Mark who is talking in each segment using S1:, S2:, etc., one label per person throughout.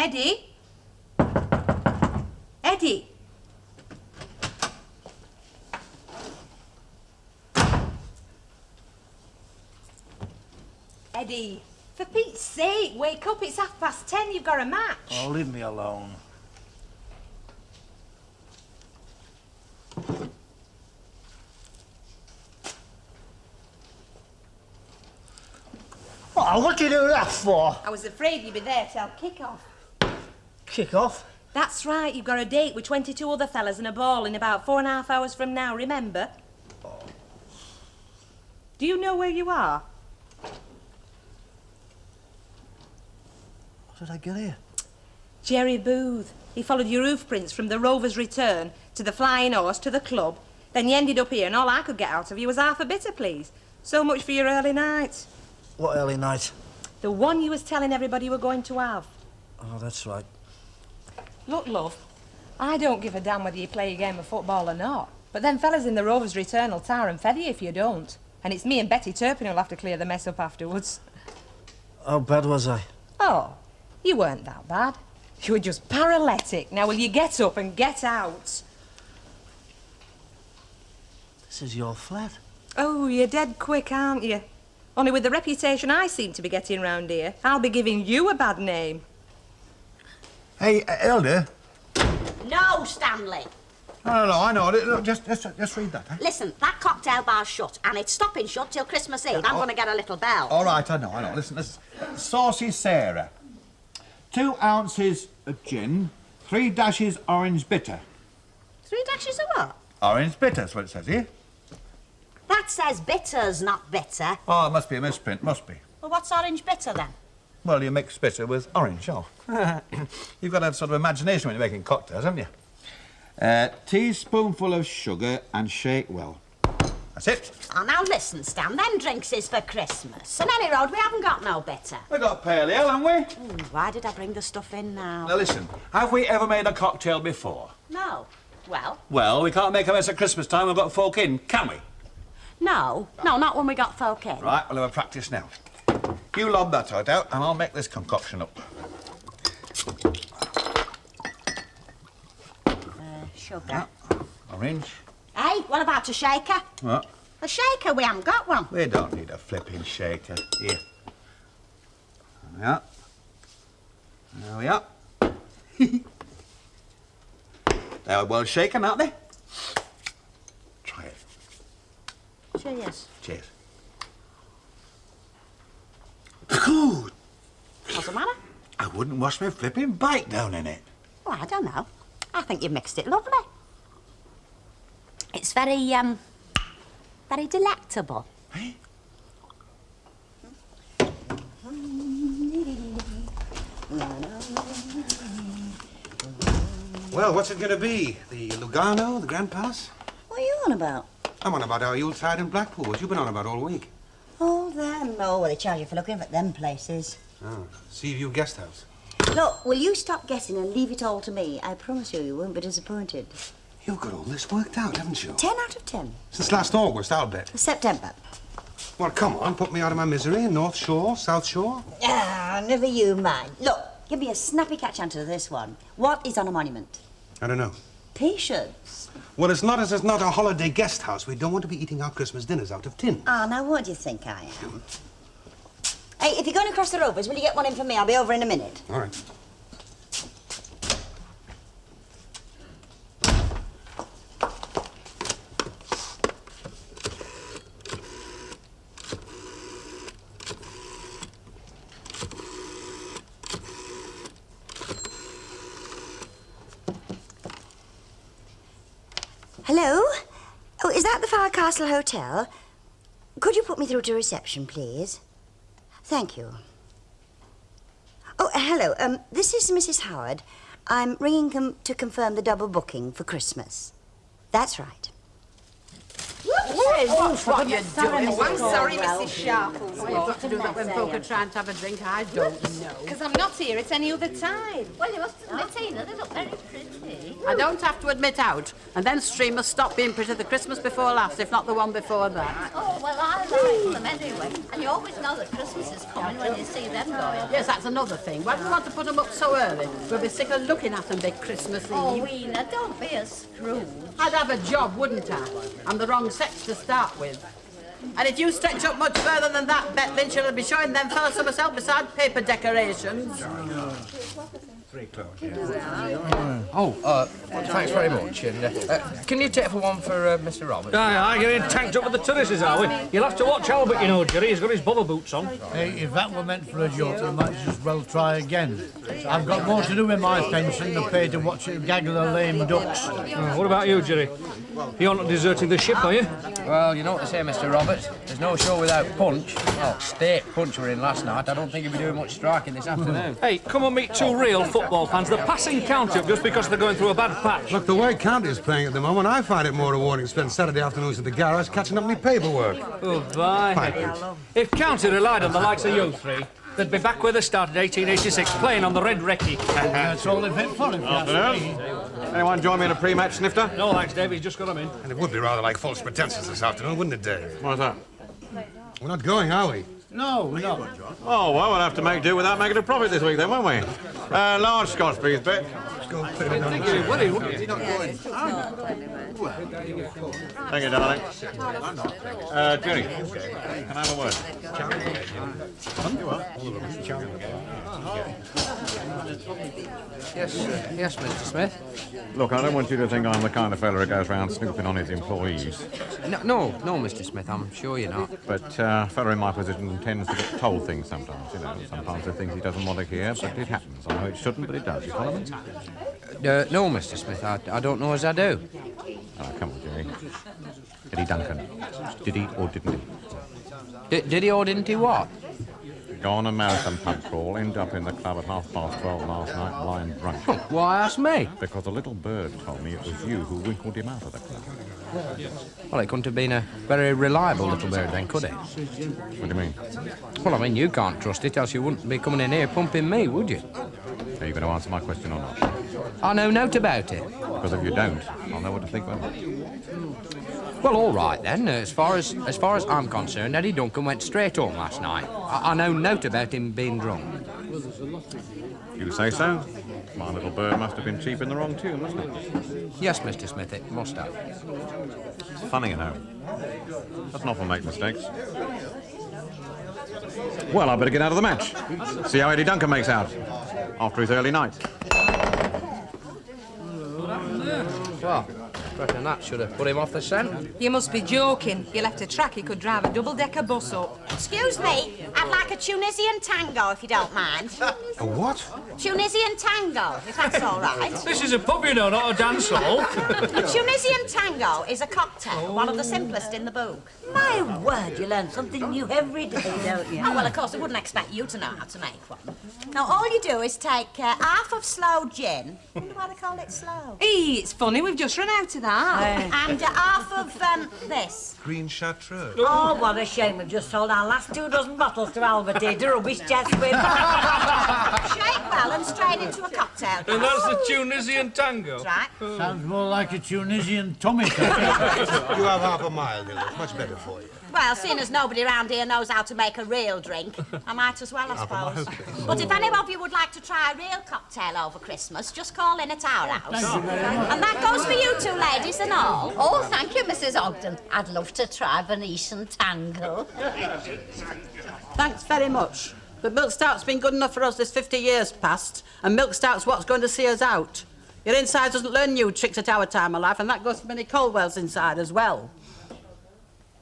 S1: Eddie? Eddie? Eddie, for Pete's sake, wake up. It's 10:30. You've got a match.
S2: Oh, leave me alone. Oh, what'd you do that for?
S1: I was afraid you'd be there till kick-off.
S2: Kick-off?
S1: That's right. You've got a date with 22 other fellas and a ball in about 4.5 hours from now, remember?
S2: Oh.
S1: Do you know where you are?
S2: How did I get here?
S1: Jerry Booth. He followed your hoof prints from the Rover's Return to the Flying Horse to the club. Then you ended up here and all I could get out of you was half a bitter, please. So much for your early night.
S2: What early night?
S1: The one you was telling everybody you were going to have.
S2: Oh, that's right.
S1: Look, love, I don't give a damn whether you play a game of football or not. But them fellas in the Rover's Return will tar and feather you if you don't. And it's me and Betty Turpin who'll have to clear the mess up afterwards.
S2: How bad was I?
S1: Oh, you weren't that bad. You were just paralytic. Now will you get up and get out?
S2: This is your flat.
S1: Oh, you're dead quick, aren't you? Only with the reputation I seem to be getting round here, I'll be giving you a bad name.
S3: Hey, Elder.
S4: No, Stanley.
S3: No, I know. Look, just read that, eh?
S4: Listen, that cocktail bar's shut, and it's stopping shut till Christmas Eve. I'm going to get a little bell.
S3: All right, I know. Listen. Saucy Sarah. 2 ounces of gin, 3 dashes orange bitter.
S4: 3 dashes of what?
S3: Orange bitter, that's what it says here.
S4: That says bitters, not bitter.
S3: Oh, it must be a misprint, must be.
S4: Well, what's orange bitter, then?
S3: Well, you mix bitter with orange, oh. You've got to have sort of imagination when you're making cocktails, haven't you? Teaspoonful of sugar and shake well. That's it.
S4: Oh, now listen, Stan, them drinks is for Christmas. On any road, we haven't got no bitter.
S3: We got pale ale, haven't we?
S4: Why did I bring the stuff in now?
S3: Now, listen, have we ever made a cocktail before?
S4: No. Well?
S3: Well, we can't make a mess at Christmas time. We've got folk in, can we?
S4: No, not when we got folk in.
S3: Right, we'll have a practice now. You lob that out, and I'll make this concoction up.
S4: Sugar.
S3: Yeah. Orange.
S4: Hey, what about a shaker?
S3: What?
S4: A shaker? We haven't got one.
S3: We don't need a flipping shaker. Here. There we are. They're well shaken, aren't they? Try it.
S4: Cheers.
S3: Cheers.
S4: What's the matter?
S3: I wouldn't wash my flipping bike down in it.
S4: Well, I don't know. I think you've mixed it lovely. It's very delectable.
S3: Eh?
S5: Well, what's it going to be? The Lugano, the Grand Palace?
S6: What are you on about?
S5: I'm on about our Yuletide in Blackpool, what you've been on about all week.
S6: Oh, them. Oh, well, they charge you for looking for them places.
S5: Oh, Seaview Guest House.
S6: Look, will you stop guessing and leave it all to me? I promise you, you won't be disappointed.
S5: You've got all this worked out, haven't you?
S6: 10 out of 10.
S5: Since last August, I'll bet.
S6: September.
S5: Well, come on, put me out of my misery. North Shore, South Shore.
S6: Ah, never you mind. Look, give me a snappy catch answer to this one. What is on a monument?
S5: I don't know.
S6: Patience.
S5: Well, it's not as it's not a holiday guest house. We don't want to be eating our Christmas dinners out of tin.
S6: Ah, now what do you think I am? Hey, if you're going across the Rovers, will you get one in for me? I'll be over in a minute.
S5: All right.
S6: Hello? Oh, is that the Firecastle Hotel? Could you put me through to reception, please? Thank you. Oh, hello. This is Mrs. Howard. I'm ringing to confirm the double booking for Christmas. That's right.
S7: What you're doing?
S1: I'm sorry, Mrs. Sharples.
S7: What you've got to do that when folk are trying to have a drink, I don't know.
S1: Because I'm not here at any other time.
S4: Well, you must admit, Tina, they look very pretty.
S7: I don't have to admit out, and then Stream must stop being pretty the Christmas before last, if not the one before that.
S4: Oh, well, I like them anyway. And you always know that Christmas is coming when you see them going.
S7: Yes, that's another thing. Why do we want to put them up so early? We'll be sick of looking at them big Christmas Eve.
S4: Oh, Weena, don't be a screw.
S7: I'd have a job, wouldn't I? I'm the wrong sex to start with. And if you stretch up much further than that, Bet Lynch, you'll be showing them fellas some herself beside paper decorations.
S8: Thanks very much. And can you take for one for Mr. Roberts?
S9: Aye, getting tanked up with the tourists, are we? You'll have to watch Albert, you know, Jerry. He's got his bobber boots on.
S10: Hey, if that were meant for a joke, I might just well try again. I've got more to do with my pension than pay to watch it gaggle the lame ducks.
S9: What about you, Jerry? You're not deserting the ship, are you?
S8: Well, you know what they say, Mr. Roberts. There's no show without punch. Well, State Punch were in last night. I don't think he'll be doing much striking this afternoon.
S9: Hey, come and meet two real football fans. They're passing county up just because they're going through a bad patch.
S5: Look, the way County's playing at the moment, I find it more rewarding to spend Saturday afternoons at the garage catching up my paperwork.
S9: Oh, bye. If County relied on the likes of you three, they'd be back where they started 1886, playing on the Red Recce.
S10: That's all they're fit for, if you ask me.
S3: Anyone join me in a pre-match snifter?
S9: No, thanks, Dave. He's just got them in.
S5: And it would be rather like false pretenses this afternoon, wouldn't it, Dave?
S3: What's that?
S5: We're not going, are we?
S10: No, we're not.
S3: Oh, well, we'll have to make do without making a profit this week then, won't we? Large Scotch, please, Bet.
S5: Let's go put it down.
S3: Thank you, darling. Jerry, can I have a word?
S8: Yes, Mr. Smith.
S3: Look, I don't want you to think I'm the kind of fella who goes round snooping on his employees.
S8: No, Mr. Smith, I'm sure you're not.
S3: But a fella in my position tends to get told things sometimes, you know. Sometimes there are things he doesn't want to hear, but it happens. I know it shouldn't, but it does. You follow me?
S8: No, Mr. Smith, I don't know as I do.
S3: Oh, come on, Jerry. Eddie Duncan. Did he or didn't he?
S8: Did he or didn't he what?
S3: Go on a marathon pub crawl, end up in the club at 12:30 last night, lying drunk.
S8: Why ask me?
S3: Because a little bird told me it was you who winkled him out of the club.
S8: Well, it couldn't have been a very reliable little bird then, could it?
S3: What do you mean?
S8: Well, I mean, you can't trust it, else you wouldn't be coming in here pumping me, would you?
S3: Are you going to answer my question or not?
S8: I know note about it.
S3: Because if you don't, I'll know what to think of it.
S8: Well, all right then. As far as I'm concerned, Eddie Duncan went straight home last night. I know note about him being drunk.
S3: You say so? My little bird must have been cheap in the wrong tune, mustn't it?
S8: Yes, Mr. Smith, it must have.
S3: It's funny, you know. Doesn't often make mistakes. Well, I better get out of the match. See how Eddie Duncan makes out after his early night.
S8: Well, I reckon that should have put him off the scent.
S1: You must be joking. You left a track he could drive a double-decker bus up.
S4: Excuse me, I'd like a Tunisian tango, if you don't mind.
S5: A what?
S4: Tunisian tango, if that's all right.
S9: This is a pub, you know, not a dance hall.
S4: A Tunisian tango is a cocktail, one of the simplest in the book.
S11: My word, you learn something new every day, don't you?
S4: Oh, well, of course, I wouldn't expect you to know how to make one. Now, all you do is take half of slow gin. I wonder why they call it slow.
S1: Hey, it's funny, we've just run out of that.
S4: And half of this.
S5: Green chartreuse.
S11: Oh, what a shame. We've just sold our last 24 bottles to Albert here, the rubbish chest with.
S4: Shake well and strain into a cocktail.
S9: And that's the Tunisian tango.
S4: That's right.
S10: Sounds more like a Tunisian tummy tuck.
S5: You have half a mile, Dylan. It's much better for you.
S4: Well, seeing as nobody around here knows how to make a real drink, I might as well, I suppose. But if any of you would like to try a real cocktail over Christmas, just call in at our house. And that goes for you two ladies and all.
S11: Oh, thank you, Mrs. Ogden. I'd love to try Venetian tango.
S7: Thanks very much. But milk stout's been good enough for us this 50 years past, and milk stout's what's going to see us out. Your inside doesn't learn new tricks at our time of life, and that goes for Minnie Colwell's inside as well.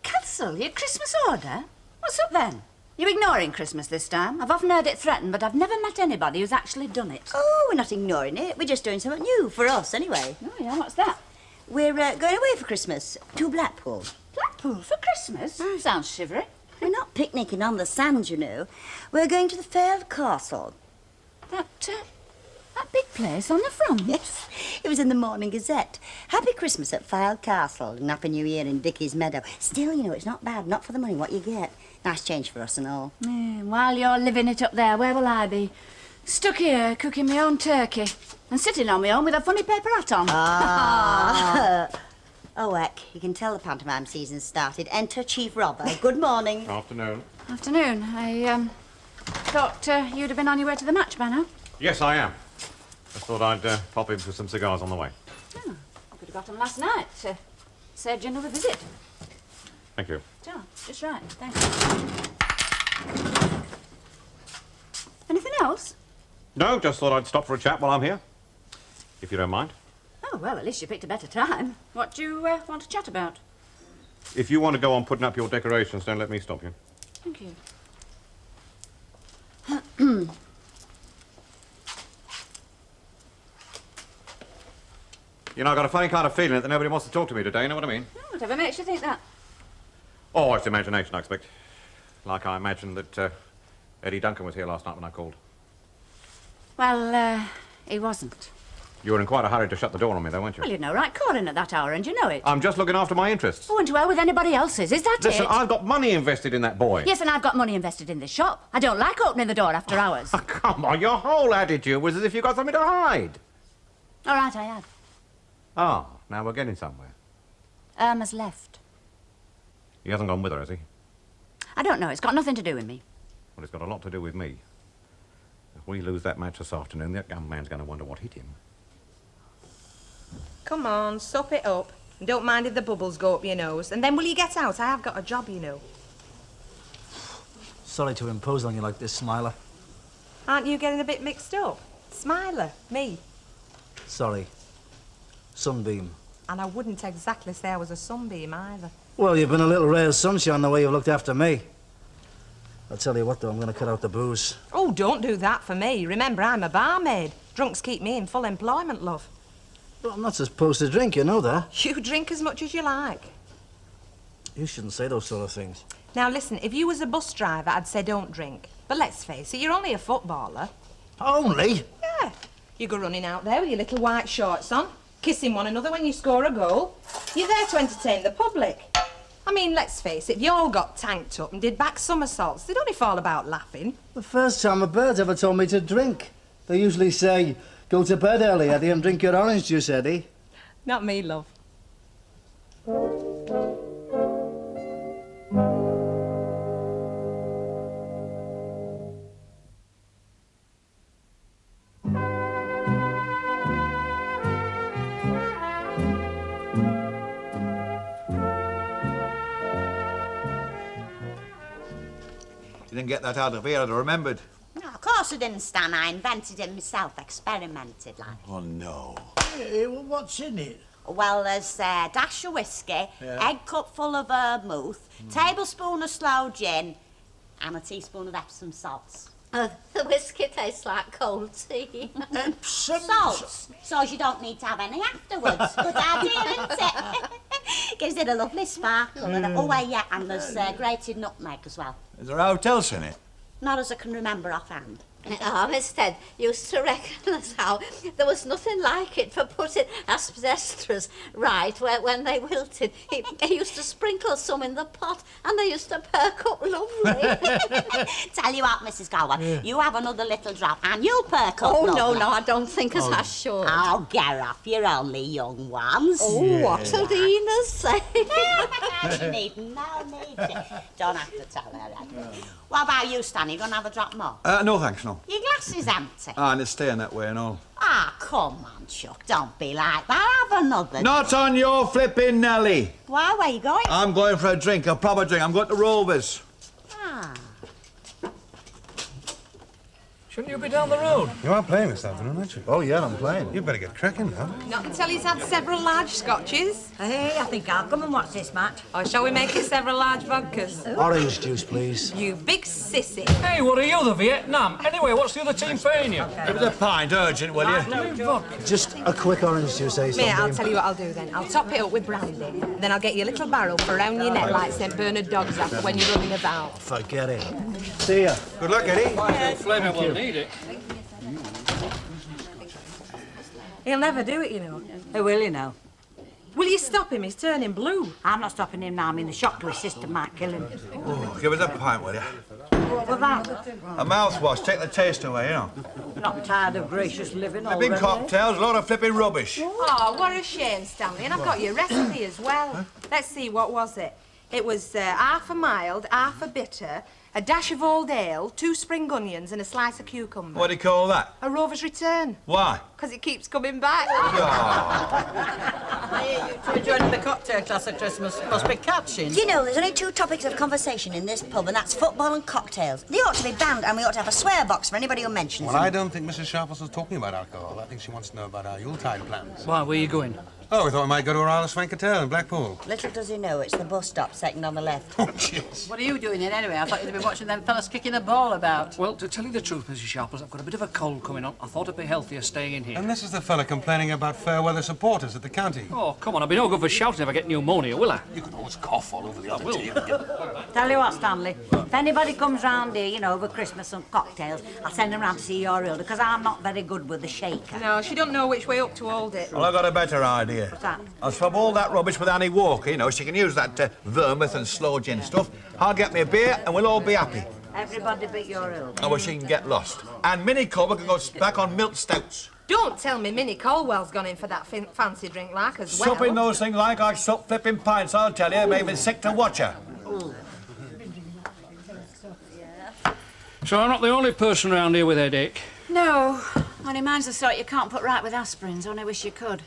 S11: Cancel your Christmas order? What's up then? You're ignoring Christmas this time. I've often heard it threatened, but I've never met anybody who's actually done it.
S6: Oh, we're not ignoring it. We're just doing something new for us, anyway.
S11: Oh, yeah, what's that?
S6: We're going away for Christmas to Blackpool.
S11: Blackpool for Christmas? Sounds shivery.
S6: We're not picnicking on the sands, you know. We're going to the Fair Castle.
S11: That big place on the front?
S6: Yes, it was in the Morning Gazette. Happy Christmas at Fyle Castle and Happy New Year in Dickie's Meadow. Still, you know, it's not bad, not for the money, what you get. Nice change for us and all.
S11: While you're living it up there, where will I be? Stuck here, cooking my own turkey. And sitting on my own with a funny paper hat on.
S6: Ah. Oh, heck, you can tell the pantomime season's started. Enter Chief Robber. Good morning.
S12: Afternoon.
S11: Afternoon. I thought you'd have been on your way to the match by now.
S12: Yes, I am. Just thought I'd pop in for some cigars on the way.
S11: Oh, I could have got them last night. Saved you another visit.
S12: Thank you.
S11: Oh, just right. Thanks. Anything else?
S12: No, just thought I'd stop for a chat while I'm here. If you don't mind.
S11: Oh, well, at least you picked a better time. What do you want to chat about?
S12: If you want to go on putting up your decorations, don't let me stop you.
S11: Thank you.
S12: You know, I've got a funny kind of feeling that nobody wants to talk to me today, you know what I mean?
S11: Oh, whatever makes you think that?
S12: Oh, it's imagination, I expect. Like I imagined that Eddie Duncan was here last night when I called.
S11: Well, he wasn't.
S12: You were in quite a hurry to shut the door on me, though, weren't you?
S11: Well, you'd no right calling at that hour, and you know it.
S12: I'm just looking after my interests.
S11: Oh, and to hell with anybody else's, is that
S12: Listen,
S11: it?
S12: I've got money invested in that boy.
S11: Yes, and I've got money invested in this shop. I don't like opening the door after hours.
S12: Oh, come on, your whole attitude was as if you got something to hide.
S11: All right, I have.
S12: Ah, now we're getting somewhere.
S11: Irma's left.
S12: He hasn't gone with her, has he?
S11: I don't know. It's got nothing to do with me.
S12: Well, it's got a lot to do with me. If we lose that match this afternoon, that young man's going to wonder what hit him.
S1: Come on, sop it up. And don't mind if the bubbles go up your nose. And then will you get out? I have got a job, you know.
S2: Sorry to impose on you like this, Smiler.
S1: Aren't you getting a bit mixed up? Smiler, me.
S2: Sorry. Sunbeam.
S1: And I wouldn't exactly say I was a sunbeam either.
S2: Well, you've been a little ray of sunshine the way you've looked after me. I'll tell you what, though, I'm going to cut out the booze.
S1: Oh, don't do that for me. Remember, I'm a barmaid. Drunks keep me in full employment, love.
S2: Well, I'm not supposed to drink, you know that.
S1: You drink as much as you like.
S2: You shouldn't say those sort of things.
S1: Now, listen, if you was a bus driver, I'd say don't drink. But let's face it, you're only a footballer.
S2: Only?
S1: Yeah. You go running out there with your little white shorts on, kissing one another when you score a goal. You're there to entertain the public. I mean, let's face it, if you all got tanked up and did back somersaults, they'd only fall about laughing.
S2: The first time a bird ever told me to drink. They usually say, go to bed early, Eddie, and drink your orange juice, Eddie.
S1: Not me, love.
S3: You didn't get that out of here, I'd have remembered.
S4: No, of course I didn't, Stan. I invented it myself, experimented like.
S3: Oh, no.
S10: Hey, well, what's in it?
S4: Well, there's a dash of whiskey, egg cup full of vermouth, tablespoon of sloe gin, and a teaspoon of Epsom salts.
S11: The whiskey tastes like cold tea.
S10: Epsom
S4: Salts, so you don't need to have any afterwards. Good idea, isn't it? Gives it a lovely sparkle. And there's grated nutmeg as well.
S3: Is there hotels in it?
S4: Not as I can remember offhand.
S13: Oh, Miss Ted used to reckon as how there was nothing like it for putting asbestos right when they wilted. He used to sprinkle some in the pot and they used to perk up lovely.
S4: Tell you what, Mrs. Galway, you have another little drop and you'll perk up
S13: Oh,
S4: lovely.
S13: no, I don't think as I should.
S4: Oh, get off, you're only young ones.
S13: Oh, what'll Dina say?
S4: You needn't, no need to. Don't have to tell her that. What about you, Stan? You going to have a drop more?
S3: No, thanks, no.
S4: Your glass is empty.
S3: And it's staying that way and all.
S4: Ah, come on, Chuck. Don't be like that. Have another.
S3: Not on your flipping Nelly.
S4: Why? Where you going?
S3: I'm going for a drink, a proper drink. I'm going to Rovers.
S4: Ah.
S9: Shouldn't you be down the road?
S5: You are playing this afternoon, aren't you?
S2: Oh, yeah, I'm playing.
S5: You better get cracking now.
S1: Not until he's had several large scotches.
S6: Hey, I think I'll come and watch this match.
S1: Or shall we make it several large vodkas?
S2: Orange juice, please.
S1: You big sissy.
S9: Hey, what are you, the Vietnam? Anyway, what's the other team paying you?
S3: Give us a pint, urgent, will you?
S2: Just a quick orange juice, eh,
S1: Mate, I'll
S2: Sunbeam?
S1: tell you what I'll do then. I'll top it up with brandy. Then I'll get you a little barrel for around your neck like St. Bernard dogs have when you're running about.
S2: Forget it. See ya.
S3: Good luck, Eddie.
S9: Flavor will need it.
S1: He'll never do it, you know.
S6: Who will you know?
S1: Will you stop him? He's turning blue.
S6: I'm not stopping him now. I'm in the shop to his sister might kill him.
S3: Oh, give us a pint, will you?
S14: What was that?
S3: A mouthwash, take the taste away, you know.
S14: Not tired of gracious living
S3: Flipping
S14: already?
S3: cocktails, a lot of flipping rubbish.
S1: Oh, what a shame, Stanley. And I've got your recipe as well. Huh? Let's see, what was it? It was half a mild, half a bitter, a dash of old ale, 2 spring onions and a slice of cucumber.
S3: What do you call that?
S1: A Rover's Return.
S3: Why?
S1: Because it keeps coming back.
S7: I hear you two joining the cocktail class at Christmas. Must be catching.
S6: Do you know, there's only 2 topics of conversation in this pub, and that's football and cocktails. They ought to be banned, and we ought to have a swear box for anybody who mentions
S5: Well,
S6: them.
S5: I don't think Mrs. Sharples was talking about alcohol. I think she wants to know about our Yuletide plans.
S9: Why, where are you going?
S5: Oh, we thought we might go to our Isle of Swank Hotel in Blackpool.
S6: Little does he know, it's the bus stop, second on the left.
S5: Oh, jeez.
S7: What are you doing in anyway? I thought you'd be watching them fellas kicking a ball about.
S9: Well, to tell you the truth, Mrs. Sharples, I've got a bit of a cold coming on. I thought it'd be healthier staying in here.
S5: And this is the fella complaining about fair weather supporters at the county.
S9: Oh, come on, I'll be no good for shouting if I get pneumonia, will I?
S5: You can always cough all over the other tea.
S14: Tell you what, Stanley, if anybody comes round here, you know, over Christmas and cocktails, I'll send them round to see your Hilda, because I'm not very good with the shaker.
S1: No, she don't know which way up to hold it.
S3: Well, I've got a better idea.
S14: What's that?
S3: I'll swap all that rubbish with Annie Walker, you know. She can use that vermouth and sloe gin stuff. I'll get me a beer and we'll all be happy.
S14: Everybody but your Hilda.
S3: Oh, well, she can get lost. And Minnie Culver can go back on milk stouts.
S1: Don't tell me Minnie Colwell's gone in for that fancy drink like as well.
S3: Supping those things like sup flipping pints, I'll tell you. Made me sick to watch her.
S9: So I'm not the only person around here with a headache.
S11: No, only mine's the sort you can't put right with aspirins. Only wish you could.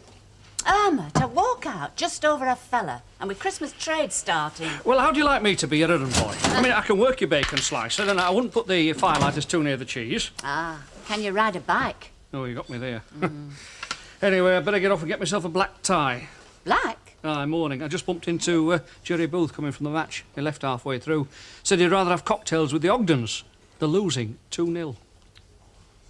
S11: Irma, to walk out just over a fella, and with Christmas trade starting.
S9: Well, how do you like me to be your errand boy? I mean, I can work your bacon slicer, and I wouldn't put the firelighters too near the cheese.
S11: Ah, can you ride a bike?
S9: Oh, you got me there. Anyway, I better get off and get myself a black tie.
S11: Black?
S9: Aye, morning. I just bumped into Jerry Booth coming from the match. He left halfway through. Said he'd rather have cocktails with the Ogdens. They're losing 2-0.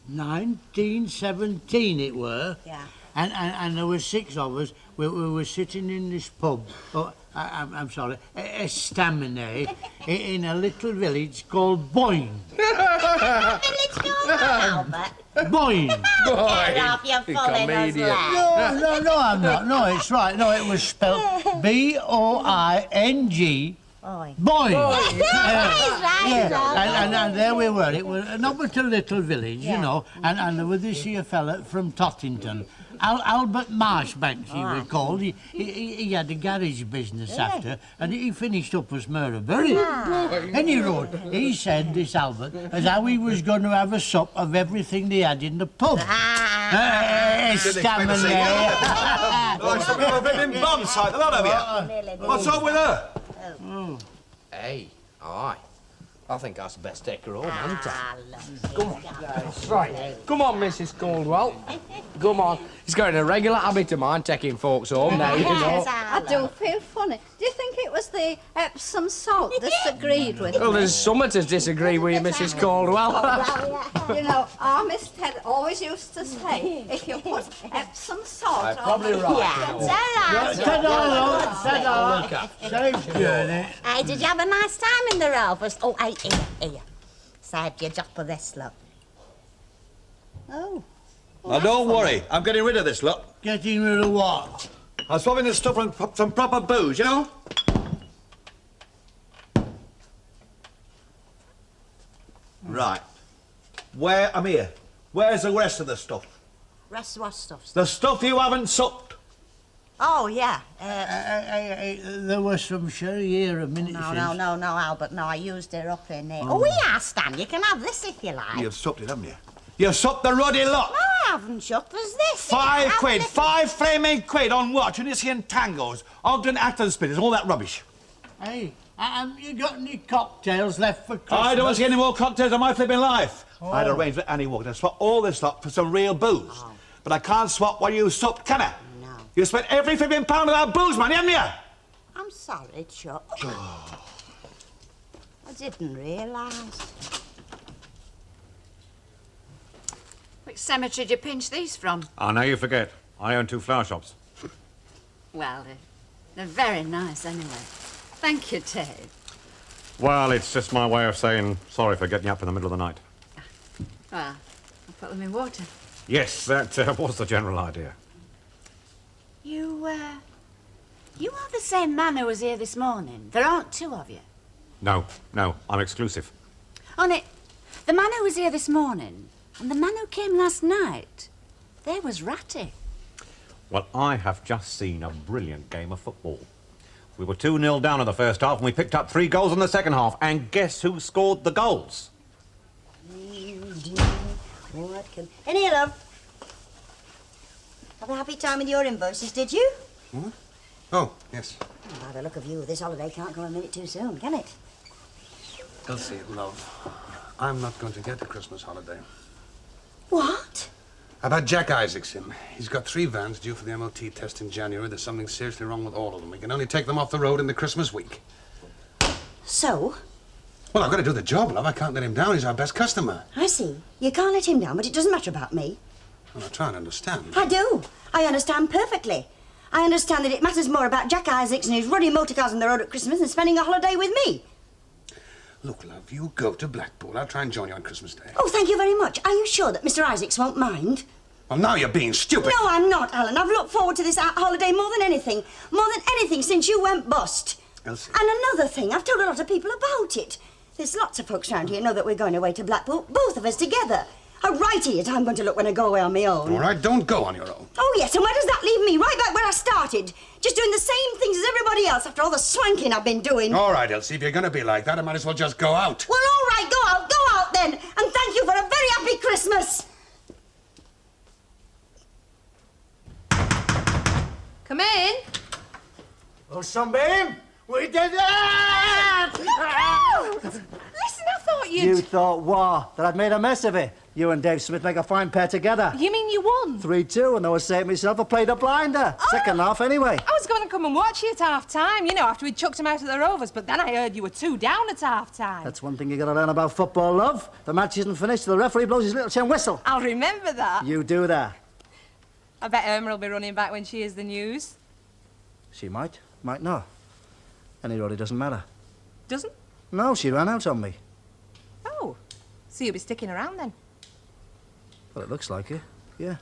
S10: 1917 it were.
S6: Yeah.
S10: And there were 6 of us. We were sitting in this pub. Oh, I'm sorry, a Estaminet in a little village called Boyne.
S6: Village called Albert.
S10: Boyne.
S6: Get off your followers, lad.
S10: No, I'm not. No, it's right. No, it was spelled B-O-I-N-G.
S6: Boy.
S10: Boyne.
S6: Right.
S10: And there we were. It was not but a little village, you know, and there was this here fella from Tottington. Albert Marshbanks, he was called. He had a garage business after, and he finished up as Murraybury. And he wrote, he said, this Albert, as how he was going to have a sup of everything they had in the pub. Stamina.
S3: I've been in Bonside, a lot of you. What's up with her?
S8: Hey, aye. I think that's the best take her home, hasn't it?
S6: Come on.
S8: That's right. Come on, Mrs. Caldwell. Come on. It's got a regular habit of mine taking folks home now, you know.
S13: I do feel funny. Do you think it was the Epsom salt disagreed with
S8: Well,
S13: me?
S8: there's some to disagree with you, Mrs. Caldwell.
S13: You know, our Miss Ted always used to say, if you put Epsom salt on...
S8: Probably right.
S13: Yeah,
S10: Ta-da. Safe journey.
S6: Hey, did you have a nice time in the Rovers? Oh, hey, here. Saved you just for this, look. Oh.
S3: Now, don't worry. I'm getting rid of this lot.
S10: Getting rid of what?
S3: I'm swapping this stuff for some proper booze, you know? Right. I'm here. Where's the rest of the stuff?
S6: Rest of what stuff?
S3: The stuff you haven't supped.
S6: Oh, yeah.
S10: There was some sherry here a minute since.
S6: No, Albert. No, I used it up in there. Oh, yeah, Stan. You can have this if you like.
S3: You've supped it, haven't you? You've supped the ruddy lot.
S6: No, I haven't shut. There's this.
S3: £5, 5 flaming quid on what? Tunisian tangos, Ogden Acton spinners, all that rubbish.
S10: Hey, you got any cocktails left for Christmas?
S3: I don't want to see any more cocktails on my flipping life. I'd arranged with Annie Walker to swap all this lot for some real booze. But I can't swap what you supped, can I?
S6: No.
S3: You spent every flipping pound of that booze money, haven't you?
S6: I'm sorry, Chuck. I didn't realise.
S11: Which cemetery did you pinch these from?
S12: I know you forget. I own 2 flower shops.
S11: Well, they're very nice anyway. Thank you, Ted.
S12: Well, it's just my way of saying sorry for getting you up in the middle of the night.
S11: Well, I'll put them in water.
S12: Yes, that was the general idea.
S11: You are the same man who was here this morning. There aren't 2 of you.
S12: No, I'm exclusive.
S11: Honey, the man who was here this morning and the man who came last night, they was ratty.
S12: Well, I have just seen a brilliant game of football. We were 2-0 down in the first half and we picked up 3 goals in the second half. And guess who scored the goals?
S6: What can... In here, love. Have a happy time with your invoices, did you?
S5: What? Oh, yes.
S6: Oh, by the look of you, this holiday can't come a minute too soon, can it?
S5: Elsie, love, I'm not going to get a Christmas holiday.
S6: What?
S5: How about Jack Isaacson? He's got 3 vans due for the MOT test in January. There's something seriously wrong with all of them. We can only take them off the road in the Christmas week.
S6: So?
S5: Well, I've got to do the job, love. I can't let him down. He's our best customer.
S6: I see. You can't let him down, but it doesn't matter about me.
S5: Well, I try and understand.
S6: I do. I understand perfectly. I understand that it matters more about Jack Isaacson who's running motor cars on the road at Christmas than spending a holiday with me.
S5: Look, love, you go to Blackpool. I'll try and join you on Christmas Day.
S6: Oh, thank you very much. Are you sure that Mr. Isaacs won't mind?
S5: Well, now you're being stupid.
S6: No, I'm not, Alan. I've looked forward to this holiday more than anything. More than anything since you went bust.
S5: Elsie.
S6: And another thing, I've told a lot of people about it. There's lots of folks round here know that we're going away to Blackpool, both of us together. A right idiot I'm going to look when I go away on my own.
S5: All right, don't go on your own.
S6: Oh, yes, and where does that leave me? Right back where I started. Just doing the same things as everybody else after all the swanking I've been doing.
S5: All right, Elsie, if you're going to be like that, I might as well just go out.
S6: Well, all right, go out then. And thank you for a very happy Christmas.
S1: Come in.
S2: Oh, Sunbeam, we did it!
S1: Listen, I thought you'd...
S2: You thought what? That I'd made a mess of it? You and Dave Smith make a fine pair together.
S1: You mean you won?
S2: 3-2, and I was saying to myself, I played a blinder.
S1: Oh.
S2: Second half, anyway.
S1: I was going to come and watch you at half-time, you know, after we'd chucked him out of the Rovers, but then I heard you were 2 down at half-time.
S2: That's one thing you got to learn about football, love. The match isn't finished till the referee blows his little tin whistle.
S1: I'll remember that.
S2: You do that.
S1: I bet Irma will be running back when she hears the news.
S2: She might not. And it really doesn't matter.
S1: Doesn't?
S2: No, she ran out on me.
S1: Oh, so you'll be sticking around then?
S2: Well, it looks like it, yeah.